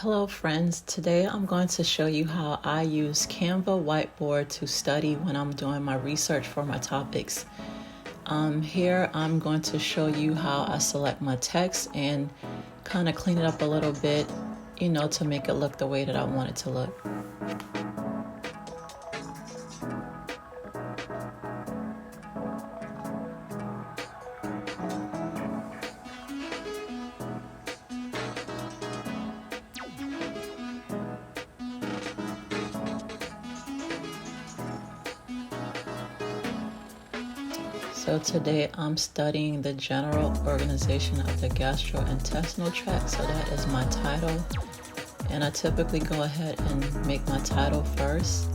Hello friends, today I'm going to show you how I use Canva Whiteboard to study when I'm doing my research for my topics. Here I'm going to show you how I select my text and kind of clean it up a little bit, to make it look the way that I want it to look. So today I'm studying the general organization of the gastrointestinal tract, so that is my title. And I typically go ahead and make my title first.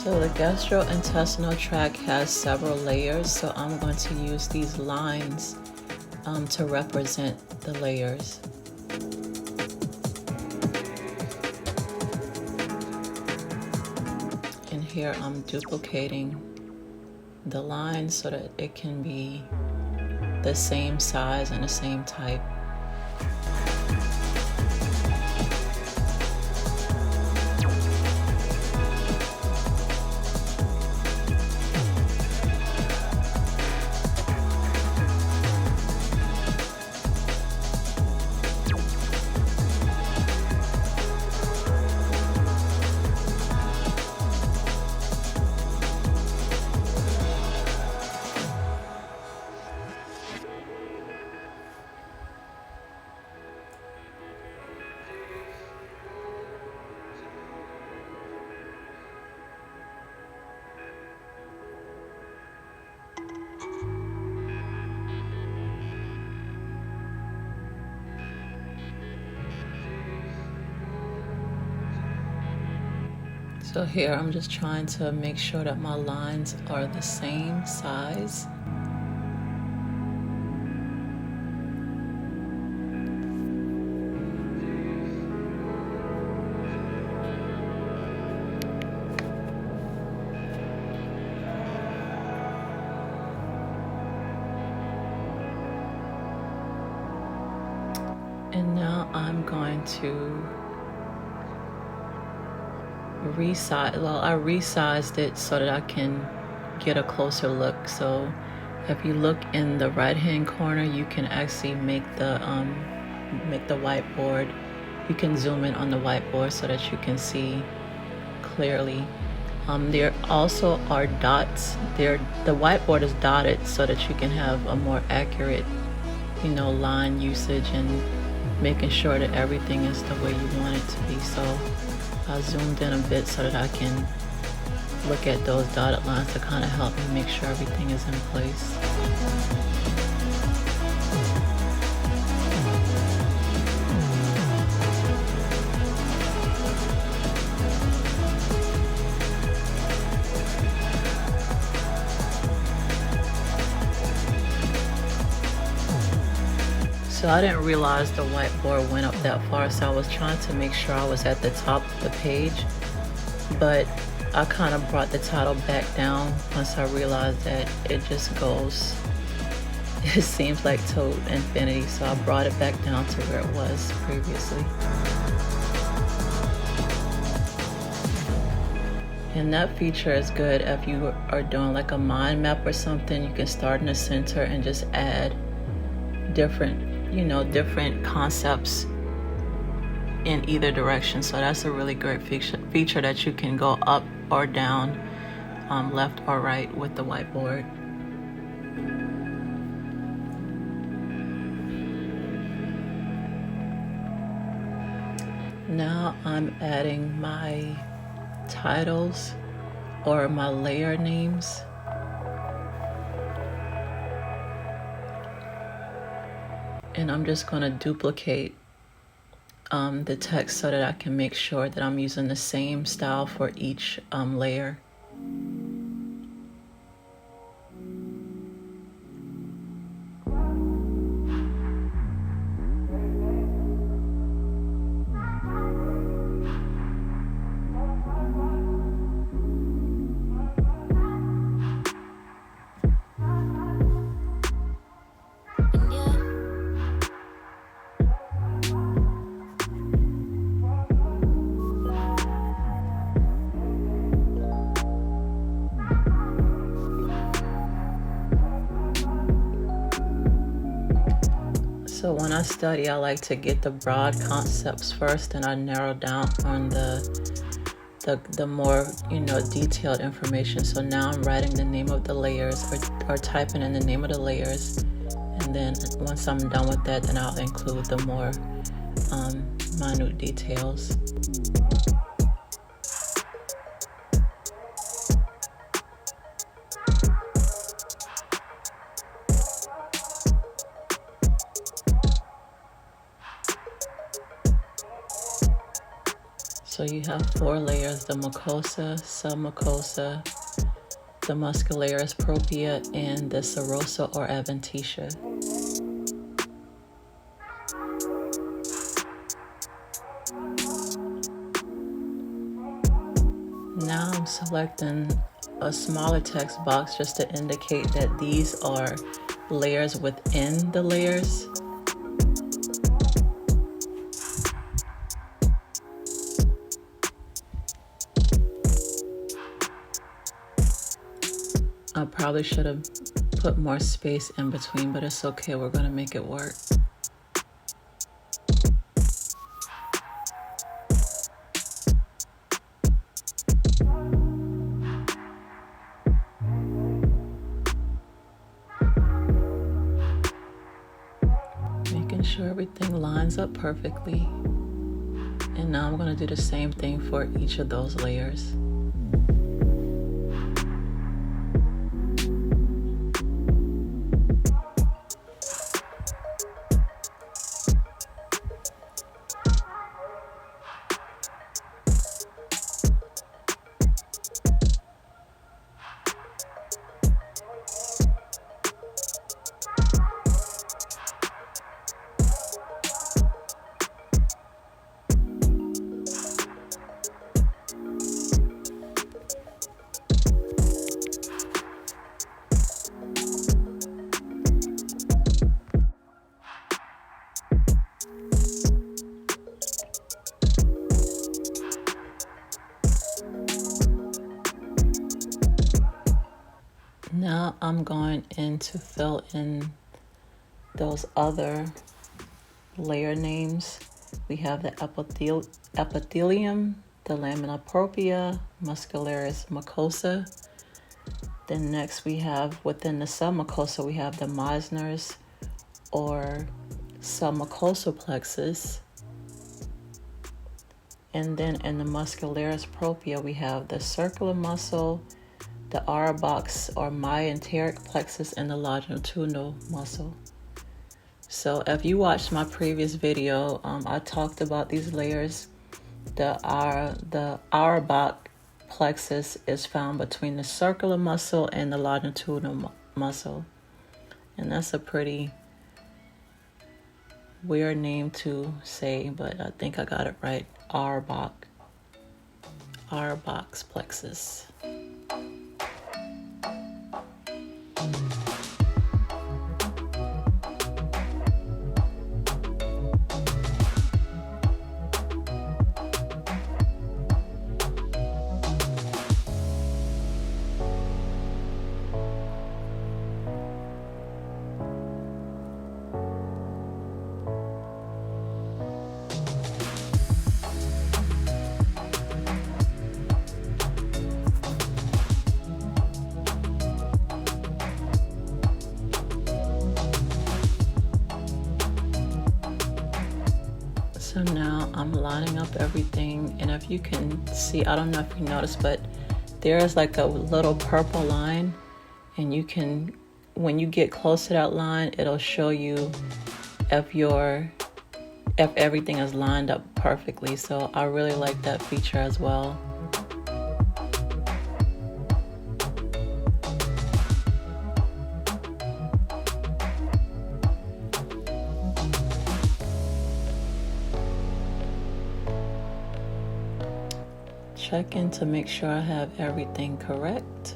So the gastrointestinal tract has several layers, so I'm going to use these lines to represent the layers. And here I'm duplicating the lines so that it can be the same size and the same type. So here I'm just trying to make sure that my lines are the same size. And now I'm going to I resized it so that I can get a closer look. So if you look in the right hand corner, you can actually make the whiteboard. You can zoom in on the whiteboard so that you can see clearly. There also are dots. The whiteboard is dotted so that you can have a more accurate, line usage and making sure that everything is the way you want it to be. So I zoomed in a bit so that I can look at those dotted lines to kind of help me make sure everything is in place. So I didn't realize the whiteboard went up that far, so I was trying to make sure I was at the top of the page, but I kind of brought the title back down once I realized that it just goes, it seems like to infinity, so I brought it back down to where it was previously. And that feature is good if you are doing like a mind map or something. You can start in the center and just add different concepts in either direction. So that's a really great feature that you can go up or down, left or right with the whiteboard. Now I'm adding my titles or my layer names. And I'm just going to duplicate the text so that I can make sure that I'm using the same style for each layer. So when I study, I like to get the broad concepts first, and I narrow down on the more, detailed information. So now I'm writing the name of the layers or typing in the name of the layers. And then once I'm done with that, then I'll include the more minute details. So you have 4 layers: the mucosa, submucosa, the muscularis propria, and the serosa or adventitia. Now I'm selecting a smaller text box just to indicate that these are layers within the layers. I probably should have put more space in between, but it's okay. We're going to make it work. Making sure everything lines up perfectly. And now I'm going to do the same thing for each of those layers. Now I'm going in to fill in those other layer names. We have the epithelium, the lamina propria, muscularis mucosa. Then next we have within the submucosa, we have the Meissner's or submucosal plexus. And then in the muscularis propria, we have the circular muscle, the Auerbach's or myenteric plexus, and the longitudinal muscle. So if you watched my previous video, I talked about these layers. The Auerbach plexus is found between the circular muscle and the longitudinal muscle. And that's a pretty weird name to say, but I think I got it right. Auerbach's plexus. So now I'm lining up everything, and if you can see, I don't know if you noticed, but there is like a little purple line, and you can, when you get close to that line, it'll show you if everything is lined up perfectly. So I really like that feature as well. Check in to make sure I have everything correct.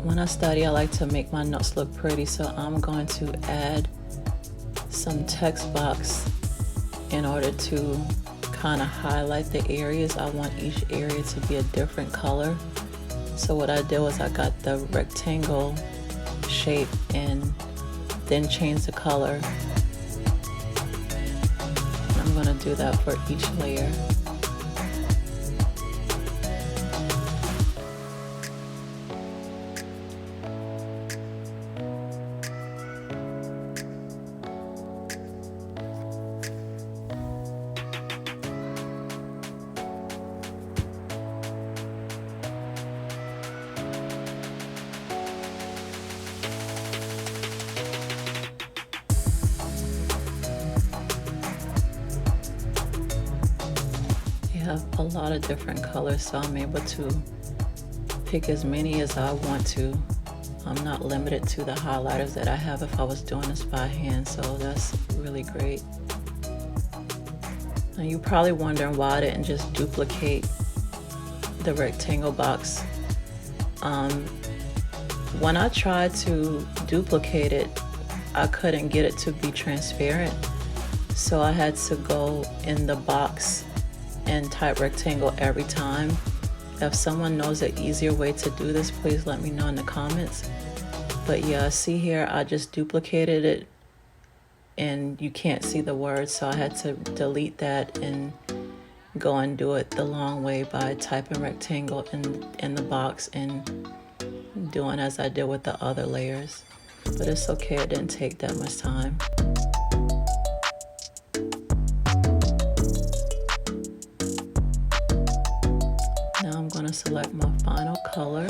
When I study, I like to make my notes look pretty, so I'm going to add some text box in order to kind of highlight the areas. I want each area to be a different color. So what I did was I got the rectangle shape and then changed the color. And I'm going to do that for each layer. Have a lot of different colors, so I'm able to pick as many as I want to. I'm not limited to the highlighters that I have if I was doing this by hand, so that's really great. Now you're probably wondering why I didn't just duplicate the rectangle box. When I tried to duplicate it, I couldn't get it to be transparent, so I had to go in the box and type rectangle every time. If someone knows an easier way to do this, please let me know in the comments. But yeah, see here, I just duplicated it and you can't see the words, so I had to delete that and go and do it the long way by typing rectangle in the box and doing as I did with the other layers. But it's okay, it didn't take that much time. Now I'm going to select my final color.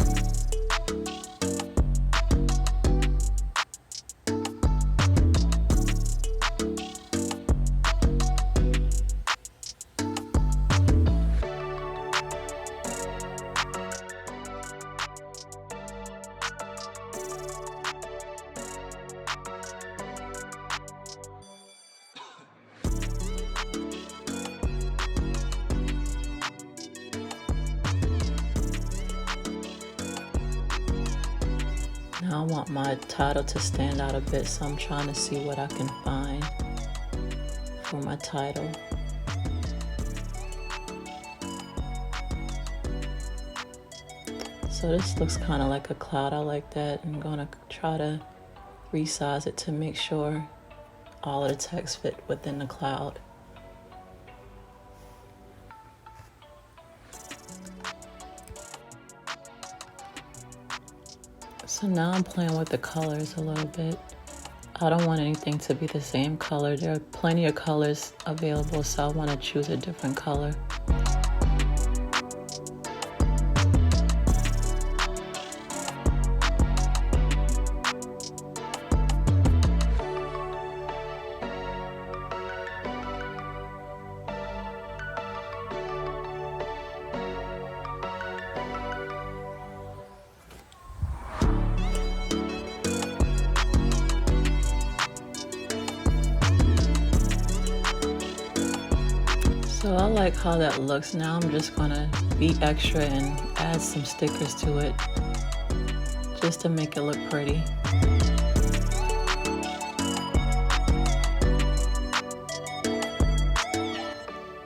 Now I want my title to stand out a bit, so I'm trying to see what I can find for my title. So this looks kind of like a cloud. I like that. I'm going to try to resize it to make sure all of the text fit within the cloud. So now I'm playing with the colors a little bit. I don't want anything to be the same color. There are plenty of colors available, so I want to choose a different color. So I like how that looks. Now I'm just gonna be extra and add some stickers to it just to make it look pretty.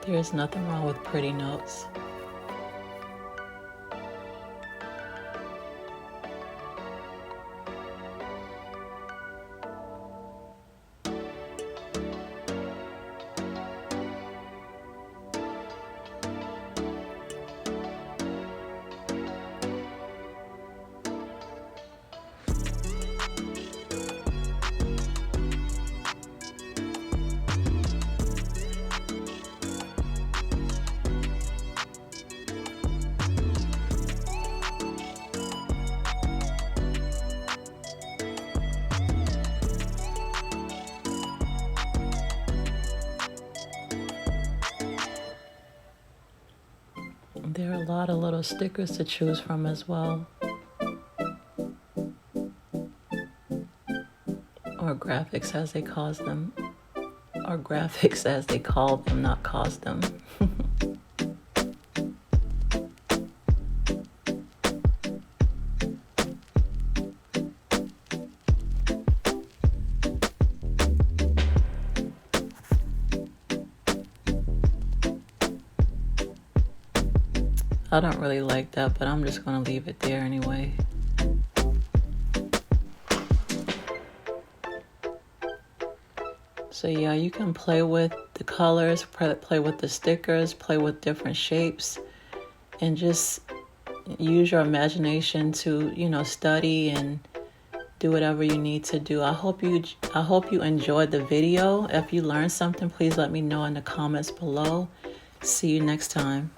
There's nothing wrong with pretty notes. There are a lot of little stickers to choose from as well. Or graphics as they call them. Or graphics as they call them, not cause them. I don't really like that, but I'm just going to leave it there anyway. So yeah, you can play with the colors, play with the stickers, play with different shapes, and just use your imagination to, you know, study and do whatever you need to do. I hope you enjoyed the video. If you learned something, please let me know in the comments below. See you next time.